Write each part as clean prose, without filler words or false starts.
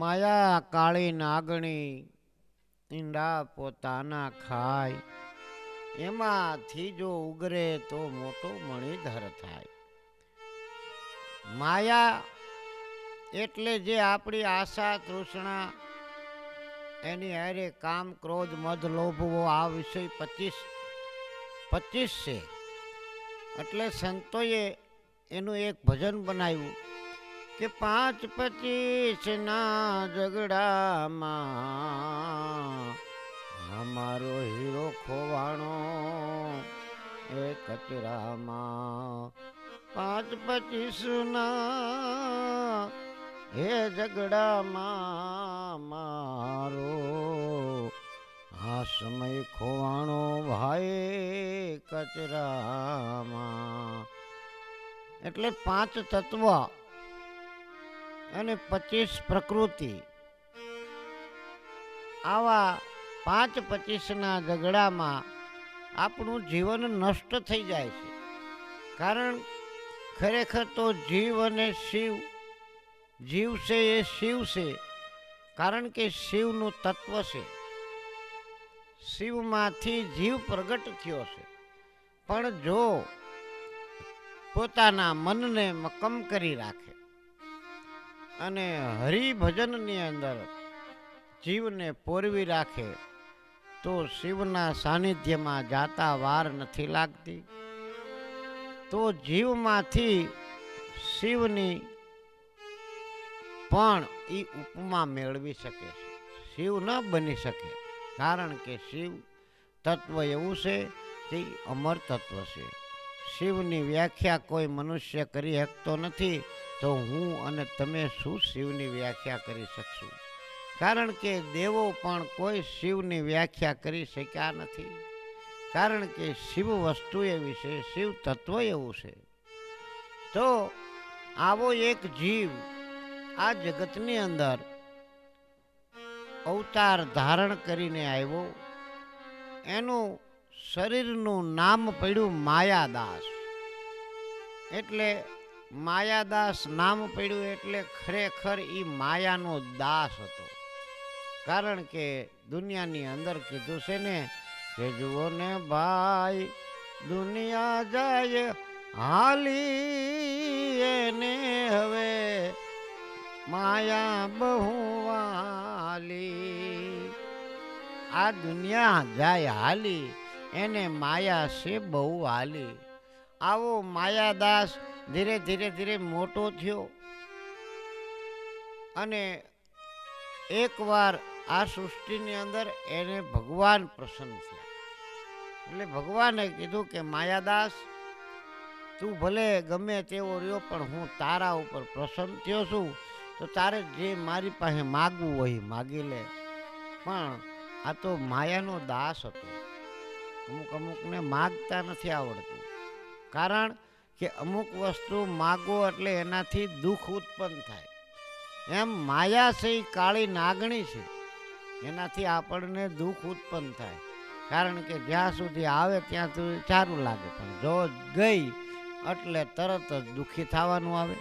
માયા કાળી નાગણી ઈંડા પોતાના ખાય, એમાંથી જો ઉગરે તો મોટો મણિધર થાય. માયા એટલે જે આપણી આશા તૃષ્ણા, એની હારે કામ ક્રોધ મદ લોભવો, આ વિષય 25 છે. એટલે સંતોએ એનું એક ભજન બનાવ્યું કે 5-25 ના ઝઘડામાં અમારો હીરો ખોવાણો એ કચરામાં. 5-25 ના હે ઝઘડામાં મારો આ સમય ખોવાણો ભાઈ કચરામાં. એટલે 5 તત્વ અને 25 પ્રકૃતિ, આવા 5-25 ના ઝઘડામાં આપણું જીવન નષ્ટ થઈ જાય છે. કારણ ખરેખર તો જીવ અને શિવ, જીવ છે એ શિવ છે, કારણ કે શિવનું તત્વ છે. શિવમાંથી જીવ પ્રગટ થયો છે. પણ જો પોતાના મનને મક્કમ કરી રાખે અને હરિભજનની અંદર જીવને પોરવી રાખે તો શિવના સાનિધ્યમાં જાતા વાર નથી લાગતી. તો જીવમાંથી શિવની પણ એ ઉપમા મેળવી શકે છે. શિવ ન બની શકે, કારણ કે શિવ તત્વ એવું છે તે અમર તત્વ છે. શિવની વ્યાખ્યા કોઈ મનુષ્ય કરી શકતો નથી, તો હું અને તમે શું શિવની વ્યાખ્યા કરી શકશું? કારણ કે દેવો પણ કોઈ શિવની વ્યાખ્યા કરી શક્યા નથી. કારણ કે શિવ વસ્તુ એવી છે, શિવ તત્વ એવું છે. તો આવો એક જીવ આ જગતની અંદર અવતાર ધારણ કરીને આવ્યો. એનું શરીરનું નામ પડ્યું માયાદાસ. એટલે માયાદાસ નામ પડ્યું એટલે ખરેખર એ માયાનો દાસ હતો. કારણ કે દુનિયાની અંદર કીધું છે ને કે જુઓ ને ભાઈ દુનિયા જાય હાલી, એને હવે માયા બહુ વાલી. આ દુનિયા જાય હાલી, એને માયા છે બહુ હાલી. આવો માયાદાસ ધીરે ધીરે મોટો થયો અને એકવાર આ સૃષ્ટિની અંદર એને ભગવાન પ્રસન્ન થયા. એટલે ભગવાને કીધું કે માયાદાસ, તું ભલે ગમે તેવો રહ્યો પણ હું તારા ઉપર પ્રસન્ન થયો છું, તો તારે જે મારી પાસે માગવું હોય માગી લે. પણ આ તો માયાનો દાસ હતો. અમુકને માગતા નથી આવડતું, કારણ કે અમુક વસ્તુ માગો એટલે એનાથી દુઃખ ઉત્પન્ન થાય. એમ માયા છે એ કાળી નાગણી છે, એનાથી આપણને દુઃખ ઉત્પન્ન થાય. કારણ કે જ્યાં સુધી આવે ત્યાં સુધી સારું લાગે, પણ જો ગઈ એટલે તરત જ દુઃખી થવાનું આવે.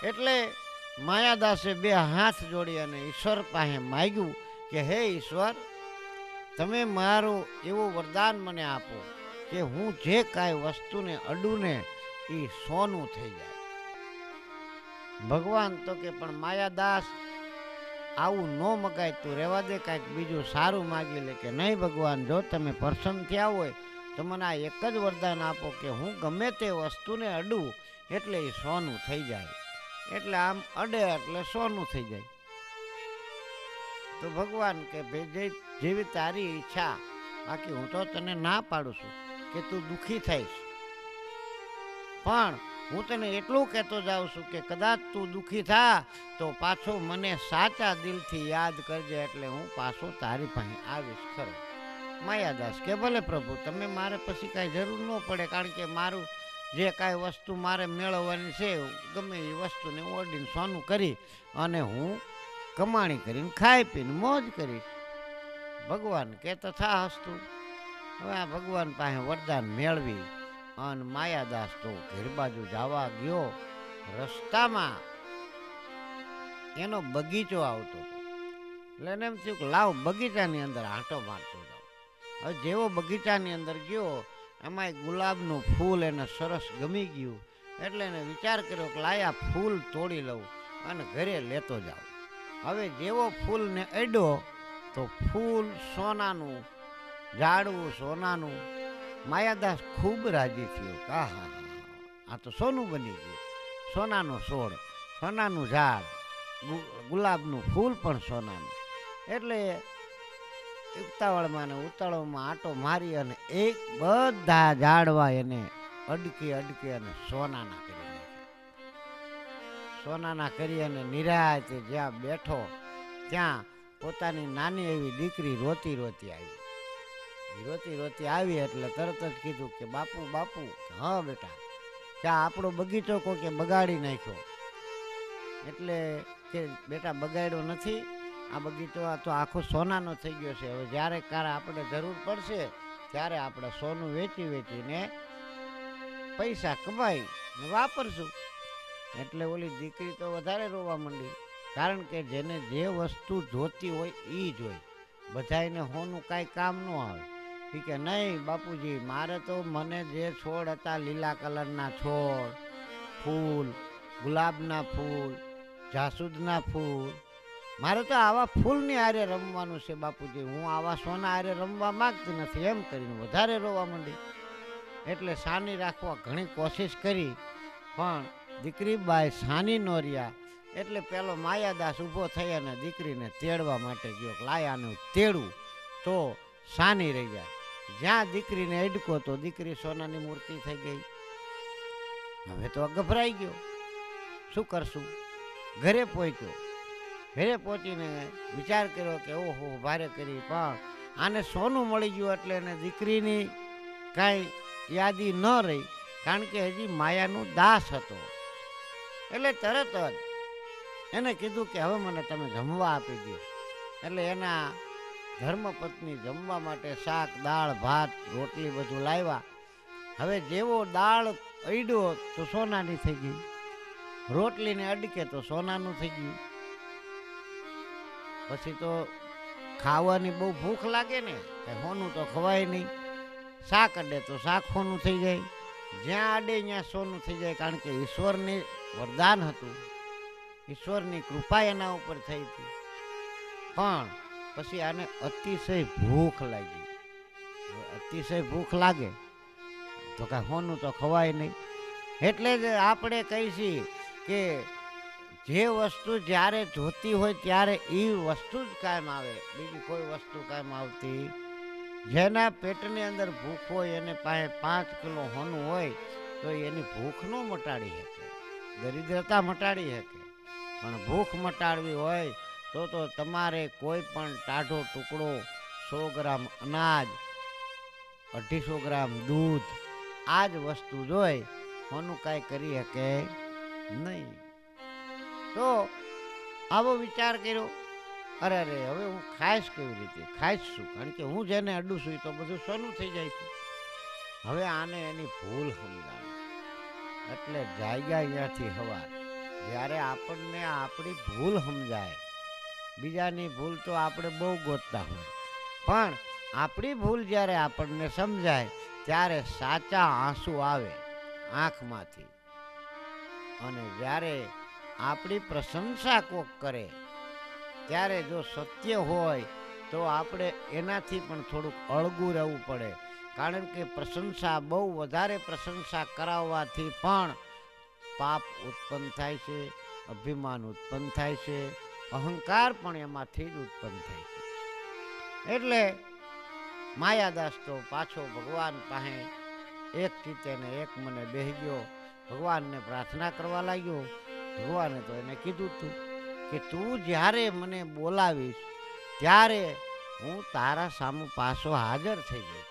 એટલે માયાદાસે 2 હાથ જોડી અને ઈશ્વર પાસે માગ્યું કે હે ઈશ્વર, તમે મારું એવું વરદાન મને આપો કે હું જે કાંઈ વસ્તુને અડું ને એ સોનું થઈ જાય. ભગવાન તો કે પણ માયાદાસ, આવું ન મગાય, તું રહેવા દે, કાંઈક બીજું સારું માગી લે. કે નહીં ભગવાન, જો તમે પ્રસન્ન થયા હોય તો મને આ એક જ વરદાન આપો કે હું ગમે તે વસ્તુને અડું એટલે એ સોનું થઈ જાય. એટલે આમ અડે એટલે સોનું થઈ જાય. તો ભગવાન કે ભાઈ જેવી તારી ઈચ્છા, બાકી હું તો તને ના પાડું છું કે તું દુઃખી થઈશ. પણ હું તને એટલું કહેતો જાઉં છું કે કદાચ તું દુઃખી થા તો પાછો મને સાચા દિલથી યાદ કરજે, એટલે હું પાછો તારી પાસે આવીશ ખરો. માયાદાસ કે ભલે પ્રભુ, તમે મારે પછી કાંઈ જરૂર ન પડે, કારણ કે મારું જે કાંઈ વસ્તુ મારે મેળવવાની છે ગમે એ વસ્તુને હું અડીને સોનું કરી અને હું કમાણી કરીને ખાઈ પીને મોજ કરીશ. ભગવાન કે તથા હસ્તું. હવે આ ભગવાન પાસે વરદાન મેળવી અને માયાદાસ તો ઘેર બાજુ જવા ગયો. રસ્તામાં એનો બગીચો આવતો હતો. એટલે એને એમ થયું કે લાવ બગીચાની અંદર આંટો મારતો જાઉં. હવે જેવો બગીચાની અંદર ગયો, એમાં ગુલાબનું ફૂલ એને સરસ ગમી ગયું. એટલે એને વિચાર કર્યો કે લાયા ફૂલ તોડી લઉં અને ઘરે લેતો જાઉં. હવે જેવો ફૂલને અડ્યો તો ફૂલ સોનાનું, ઝાડવું સોનાનું. માયાદાસ ખૂબ રાજી થયો. હા હા હા, આ તો સોનું બની ગયું. સોનાનો છોડ, સોનાનું ઝાડ, ગુલાબનું ફૂલ પણ સોનાનું. એટલે ઉતાવળમાં ને ઉતાવળમાં આંટો મારી અને એક બધા ઝાડવા એને અડકી અડકી અને સોનાના કરી નાખ્યા. સોનાના કરી અને નિરાંતે જ્યાં બેઠો ત્યાં પોતાની નાની એવી દીકરી રોતી રોતી આવી. રોતી રોતી આવી એટલે તરત જ કીધું કે બાપુ બાપુ. હા બેટા, ત્યાં આપણો બગીચો કોકે બગાડી નાખ્યો. એટલે કે બેટા બગાડ્યો નથી, આ બગીચો આ તો આખો સોનાનો થઈ ગયો છે. હવે જ્યારે કારે આપણે જરૂર પડશે ત્યારે આપણે સોનું વેચી વેચીને પૈસા કમાઈ વાપરશું. એટલે ઓલી દીકરી તો વધારે રોવા માંડી, કારણ કે જેને જે વસ્તુ જોતી હોય એ જ હોય. બધાને હોનું કાંઈ કામ ન આવે. કે નહીં બાપુજી, મારે તો મને જે છોડ હતા, લીલા કલરના છોડ, ફૂલ, ગુલાબના ફૂલ, જાસૂદના ફૂલ, મારે તો આવા ફૂલની આરે રમવાનું છે બાપુજી. હું આવા સોના આરે રમવા માગતી નથી. એમ કરીને વધારે રોવા માંડી. એટલે સાની રાખવા ઘણી કોશિશ કરી, પણ દીકરીબાઈ સાની ન રહ્યા. એટલે પેલો માયાદાસ ઊભો થઈ અને દીકરીને તેડવા માટે ગયો. લાયાનું તેડું તો સાની રહી જાય. જ્યાં દીકરીને અડકો તો દીકરી સોનાની મૂર્તિ થઈ ગઈ. હવે તો ગભરાઈ ગયો, શું કરશું? ઘરે પહોંચ્યો. ઘરે પહોંચીને વિચાર કર્યો કે ઓહો ભારે કરી, પણ આને સોનું મળી ગયું એટલે એને દીકરીની કાંઈ યાદી ન રહી, કારણ કે હજી માયાનું દાસ હતો. એટલે તરત જ એને કીધું કે હવે મને તમે જમવા આપી દો. એટલે એના ધર્મપત્ની જમવા માટે શાક, દાળ, ભાત, રોટલી બધું લાવ્યા. હવે જેવો દાળ અડ્યો તો સોનાની થઈ ગઈ, રોટલીને અડકે તો સોનાનું થઈ ગયું. પછી તો ખાવાની બહુ ભૂખ લાગે ને, સોનું તો ખવાય નહીં. શાક અડે તો શાક સોનું થઈ જાય, જ્યાં અડે ત્યાં સોનું થઈ જાય, કારણ કે ઈશ્વરની વરદાન હતું, ઈશ્વરની કૃપા એના ઉપર થઈ હતી. પણ પછી આને અતિશય ભૂખ લાગી. અતિશય ભૂખ લાગે તો કાંઈ સોનું તો ખવાય નહીં. એટલે જ આપણે કહીશું કે જે વસ્તુ જ્યારે જોતી હોય ત્યારે એ વસ્તુ જ કાયમ આવે, બીજી કોઈ વસ્તુ કાયમ આવતી. જેના પેટની અંદર ભૂખ હોય એને પાસે 5 કિલો સોનું હોય તો એની ભૂખ ન મટાડી શકે, દરિદ્રતા મટાડી શકે. પણ ભૂખ મટાડવી હોય તો તમારે કોઈ પણ ટાઢો ટુકડો, 100 ગ્રામ અનાજ, 250 ગ્રામ દૂધ, આ જ વસ્તુ જોઈ. સોનું કાંઈ કરી શકે નહીં. તો આવો વિચાર કર્યો, અરે હવે હું ખાઈશ કેવી રીતે? ખાઈશ શું? કારણ કે હું જેને અડું છું તો બધું સોનું થઈ જાય છે. હવે આને એની ભૂલ સમજાવી. એટલે જાગ્યા અહીંયાથી હવા. જ્યારે આપણને આપણી ભૂલ સમજાય, બીજાની ભૂલ તો આપણે બહુ ગોતતા હોય, પણ આપણી ભૂલ જ્યારે આપણને સમજાય ત્યારે સાચા આંસુ આવે આંખમાંથી. અને જ્યારે આપણી પ્રશંસા કોક કરે ત્યારે જો સત્ય હોય તો આપણે એનાથી પણ થોડુંક અળગું રહેવું પડે, કારણ કે પ્રશંસા, બહુ વધારે પ્રશંસા કરાવવાથી પણ પાપ ઉત્પન્ન થાય છે, અભિમાન ઉત્પન્ન થાય છે, અહંકાર પણ એમાંથી જ ઉત્પન્ન થાય છે. એટલે માયાદાસ તો પાછો ભગવાન પાસે એક ચિત્તે ને એક મને બેસી ગયો, ભગવાનને પ્રાર્થના કરવા લાગ્યો. ભગવાને તો એને કીધું હતું કે તું જ્યારે મને બોલાવીશ ત્યારે હું તારા સામું પાછો હાજર થઈ જઈશ.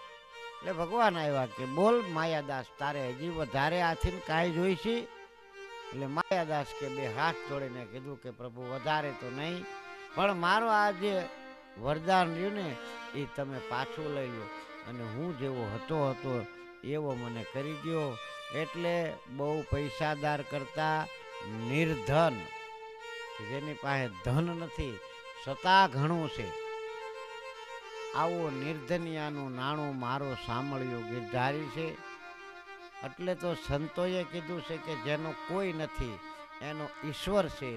એટલે ભગવાન આવ્યા કે બોલ માયાદાસ, તારે હજી વધારે આથી કાંઈ જોઈશે? એટલે માયાદાસ કે 2 હાથ જોડીને કીધું કે પ્રભુ વધારે તો નહીં, પણ મારો આ જે વરદાન રહ્યું ને એ તમે પાછું લઈ લો અને હું જેવો હતો એવો મને કરી દો. એટલે બહુ પૈસાદાર કરતા નિર્ધન કે જેની પાસે ધન નથી છતાં ઘણું છે, આવો નિર્ધનિયાનું નાણું મારો સાંભળ્યું ગિરધારી છે. એટલે તો સંતોએ કીધું છે કે જેનો કોઈ નથી એનો ઈશ્વર છે,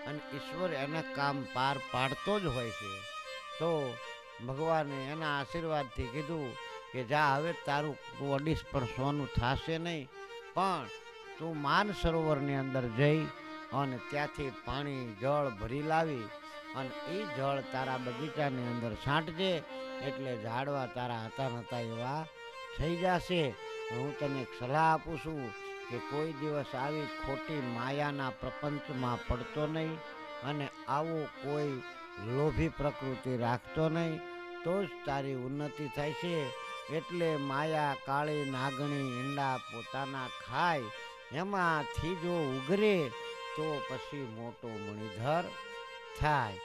અને ઈશ્વર એના કામ પાર પાડતો જ હોય છે. તો ભગવાને એના આશીર્વાદથી કીધું કે જા હવે તારું તું અડીશ પણ સોનું થશે નહીં, પણ તું માન સરોવરની અંદર જઈ અને ત્યાંથી પાણી જળ ભરી લાવી અને એ જળ તારા બગીચાની અંદર છાંટજે, એટલે ઝાડવા તારા હતા નહોતા એવા થઈ જશે. હું તને એક સલાહ આપું છું કે કોઈ દિવસ આવી ખોટી માયાના પ્રપંચમાં પડતો નહીં, અને આવું કોઈ લોભી પ્રકૃતિ રાખતો નહીં, તો જ તારી ઉન્નતિ થાય છે. એટલે માયા કાળી નાગણી ઈંડા પોતાના ખાય, એમાંથી જો ઉગરે તો પછી મોટો મણિધર થાય.